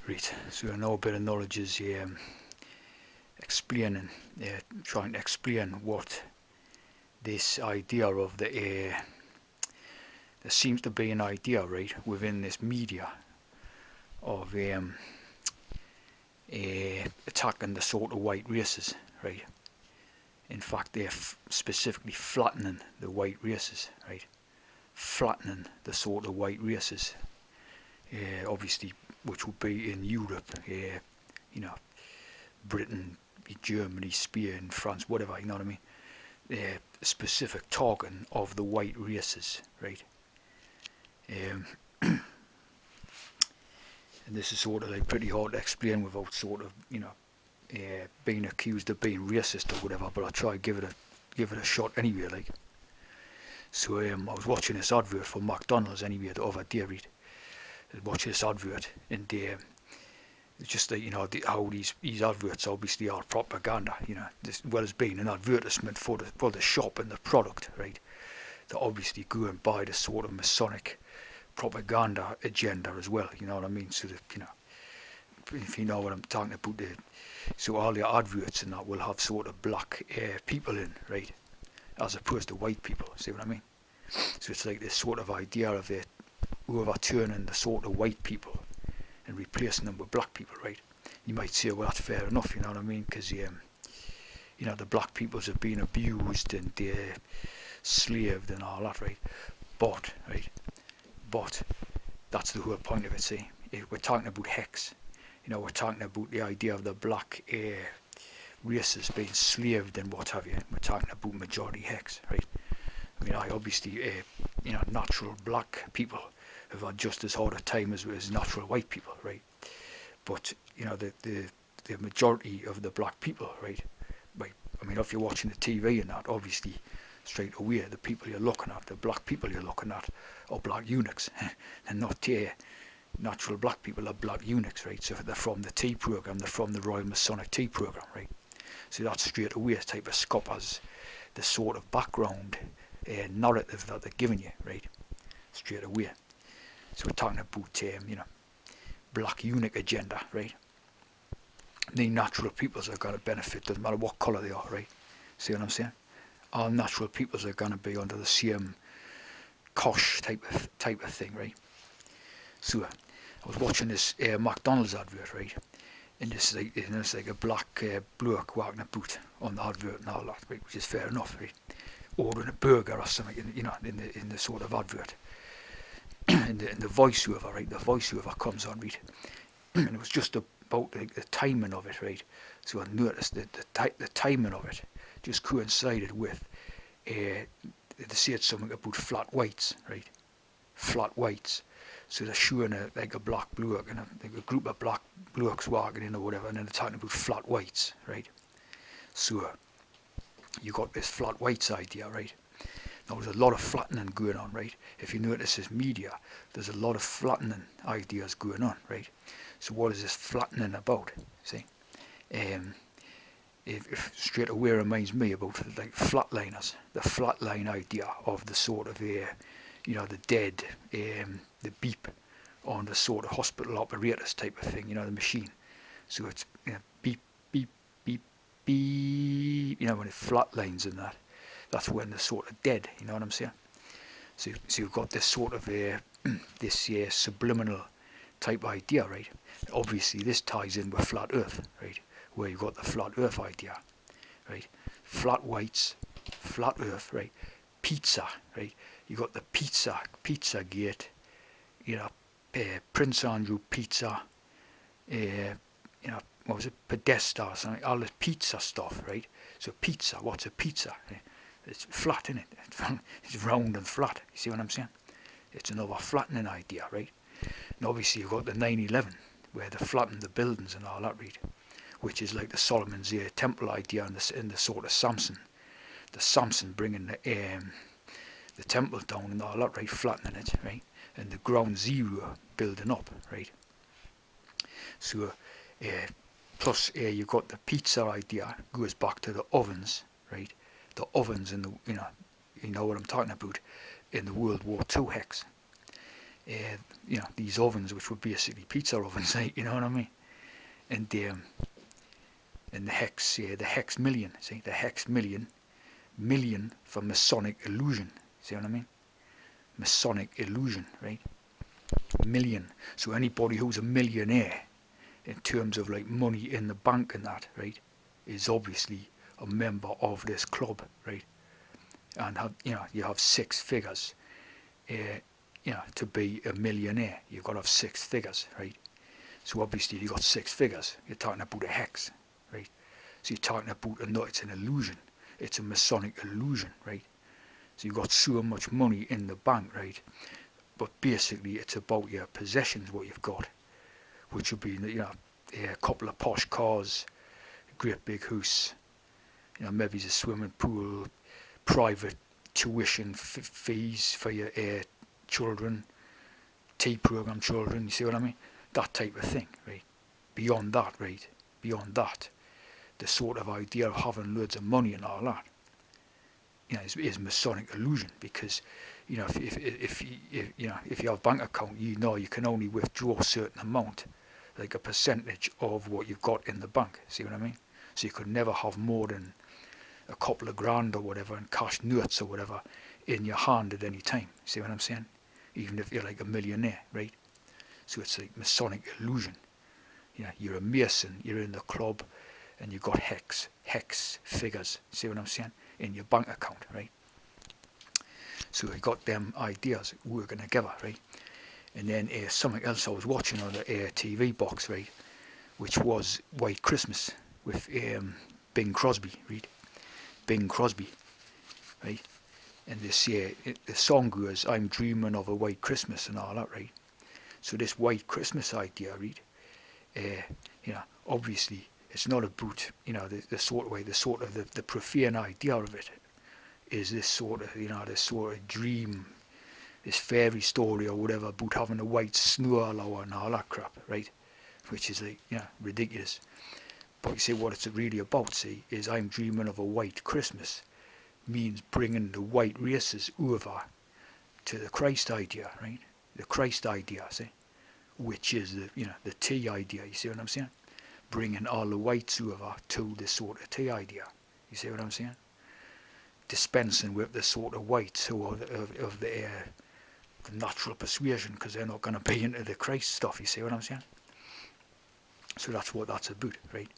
Right, so I know a bit of knowledge is explaining, trying to explain what this idea of there seems to be an idea, right, within this media of attacking the sort of white races, right. In fact, they're specifically flattening the white races, right, flattening the sort of white races, obviously, which would be in Europe, you know, Britain, Germany, Spain, France, whatever, you know what I mean? Specific targeting of the white races, right? And this is sort of like pretty hard to explain without sort of, being accused of being racist or whatever. But I try to give it a shot anyway, like. So I was watching this advert for McDonald's anyway the other day, right? I was watching this advert, and it's just that, how these adverts obviously are propaganda, as well as being an advertisement for the shop and the product, right? They're obviously going by the sort of Masonic propaganda agenda as well, you know what I mean? So that, if you know what I'm talking about, so all the adverts and that will have sort of black people in, right? As opposed to white people, see what I mean? So it's like this sort of idea of it overturning the sort of white people and replacing them with black people, right? You might say, well, that's fair enough, you know what I mean? Because, the black peoples have been abused and slaved and all that, right? Right? But that's the whole point of it, see? We're talking about hex. We're talking about the idea of the black races being slaved and what have you. We're talking about majority hex, right? I mean, obviously, natural black people have had just as hard a time as natural white people, right? But the majority of the black people, right? I mean, if you're watching the TV and that, obviously, straight away, the people you're looking at, the black people you're looking at, are black eunuchs, and not natural black people, are black eunuchs, right? So they're from the Tea program, they're from the Royal Masonic Tea program, right? So that's straight away a type of scope as the sort of background narrative that they're giving you, right? Straight away. So we're talking about, black eunuch agenda, right? The natural peoples are going to benefit, doesn't matter what colour they are, right? See what I'm saying? All natural peoples are going to be under the same kosh type of thing, right? So I was watching this McDonald's advert, right? And it's like a black bloke walking about on the advert and all that, right? Which is fair enough, right? Ordering a burger or something, in the sort of advert, in the voiceover, right? The voiceover comes on, right? And it was just about the timing of it, right? So I noticed that the timing of it just coincided with they said something about flat whites, right? Flat whites. So they're showing like a black bloke and like a group of black blokes walking in or whatever, and then they're talking about flat whites, right? So you got this flat whites idea, right? Now there's a lot of flattening going on, right? If you notice this media, there's a lot of flattening ideas going on, right? So what is this flattening about? See, if straight away reminds me about like flatliners, the flatline idea of the sort of the dead, the beep on the sort of hospital operators type of thing, the machine. So it's beep beep beep beep, when it flatlines and that's when they're sort of dead, you know what I'm saying? So you've got this sort of this subliminal type idea, right? Obviously this ties in with flat earth, right? Where you've got the flat earth idea, right? Flat whites, flat earth, right? Pizza, right? You got the pizza gate, Prince Andrew pizza, what was it, Podesta or something, all this pizza stuff, right? So pizza, what's a pizza? It's flat, isn't it? It's round and flat, you see what I'm saying? It's another flattening idea, right? And obviously you've got the 9/11, where they flattened the buildings and all that, right? Which is like the Solomon's temple idea in the sort of Samson bringing the temple down and all that, right? Flattening it, right? And the ground zero building up, right? So, plus you've got the pizza idea, goes back to the ovens, right? The ovens in the, you know what I'm talking about, in the World War II hex. these ovens, which were basically pizza ovens, like, you know what I mean? And the hex million, see, the hex million for Masonic illusion, see what I mean? Masonic illusion, right? Million. So anybody who's a millionaire in terms of like money in the bank and that, right, is obviously a member of this club, right? And you have six figures, to be a millionaire. You've got to have six figures, right? So obviously, if you've got six figures, you're talking about a hex, right? So you're talking about no, it's an illusion. It's a Masonic illusion, right? So you've got so much money in the bank, right? But basically, it's about your possessions, what you've got, which would be, a couple of posh cars, a great big house, maybe a swimming pool, private tuition fees for your children, T program children. You see what I mean? That type of thing, right? Beyond that, right? Beyond that, the sort of idea of having loads of money and all that, is Masonic illusion, because if you have a bank account, you can only withdraw a certain amount, like a percentage of what you've got in the bank. See what I mean? So you could never have more than a couple of grand or whatever in cash notes or whatever in your hand at any time. See what I'm saying? Even if you're like a millionaire, right? So it's like Masonic illusion. You're a Mason, you're in the club, and you've got hex figures. See what I'm saying? In your bank account, right? So I got them ideas working together, right? And then something else I was watching on the TV box, right, which was White Christmas with Bing Crosby, right? Bing Crosby, right? And this the song goes, "I'm dreaming of a white Christmas" and all that, right? So this white Christmas idea, right? Obviously it's not about the sort of way, the profane idea of it is this sort of this sort of dream, this fairy story or whatever about having a white snow all and all that crap, right? Which is like ridiculous. But you see what it's really about, see, is I'm dreaming of a white Christmas means bringing the white races over to the Christ idea, right? The Christ idea, see, which is the T idea. You see what I'm saying? Bringing all the whites over to this sort of T idea. You see what I'm saying? Dispensing with the sort of whites who are of the natural persuasion, because they're not going to be into the Christ stuff. You see what I'm saying? So that's what that's about, right?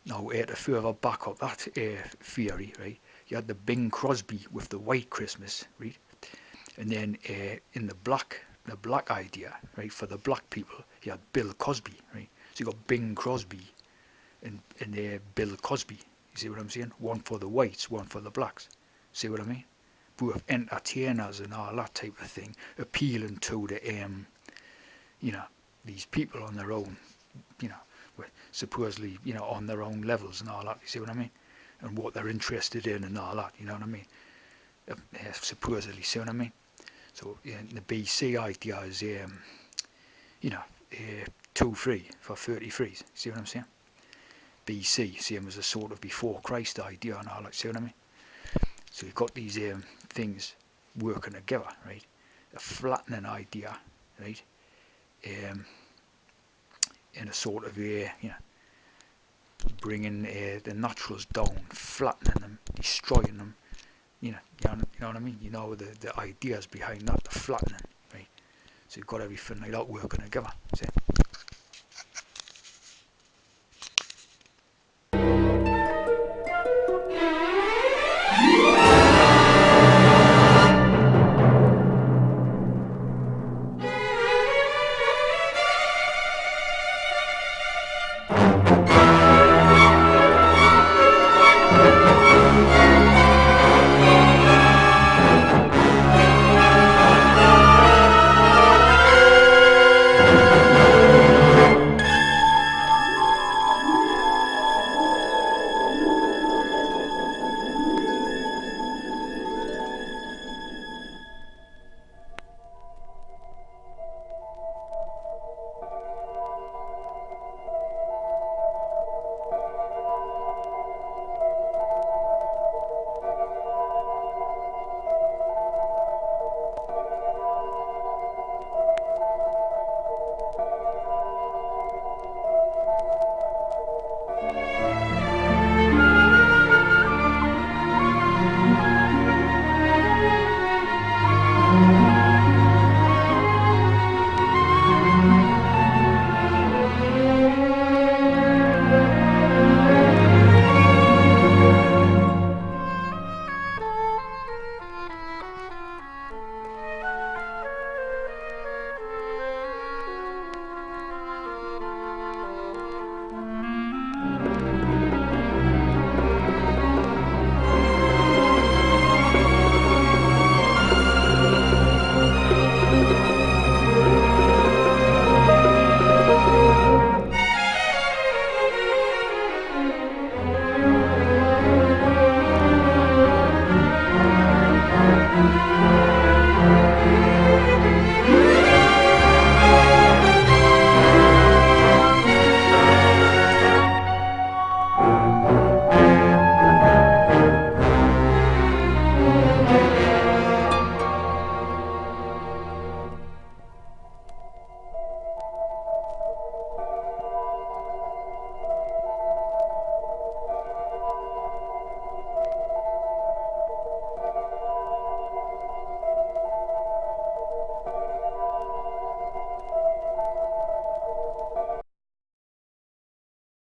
Now, to further back up that theory, right, you had the Bing Crosby with the white Christmas, right? And then in the black idea, right, for the black people, you had Bill Cosby, right? So you got Bing Crosby and Bill Cosby. You see what I'm saying? One for the whites, one for the blacks. See what I mean? Both entertainers and all that type of thing, appealing to the these people on their own, supposedly on their own levels and all that. You see what I mean? And what they're interested in and all that. You know what I mean? Supposedly, see what I mean? So the BC idea is 2 free for 33. See what I'm saying? BC, same as a sort of before Christ idea and all that. See what I mean? So you've got these things working together, right? A flattening idea, right? In a sort of bringing the naturals down, flattening them, destroying them. You know what I mean? The ideas behind that, the flattening, right? So you've got everything like that working together. See?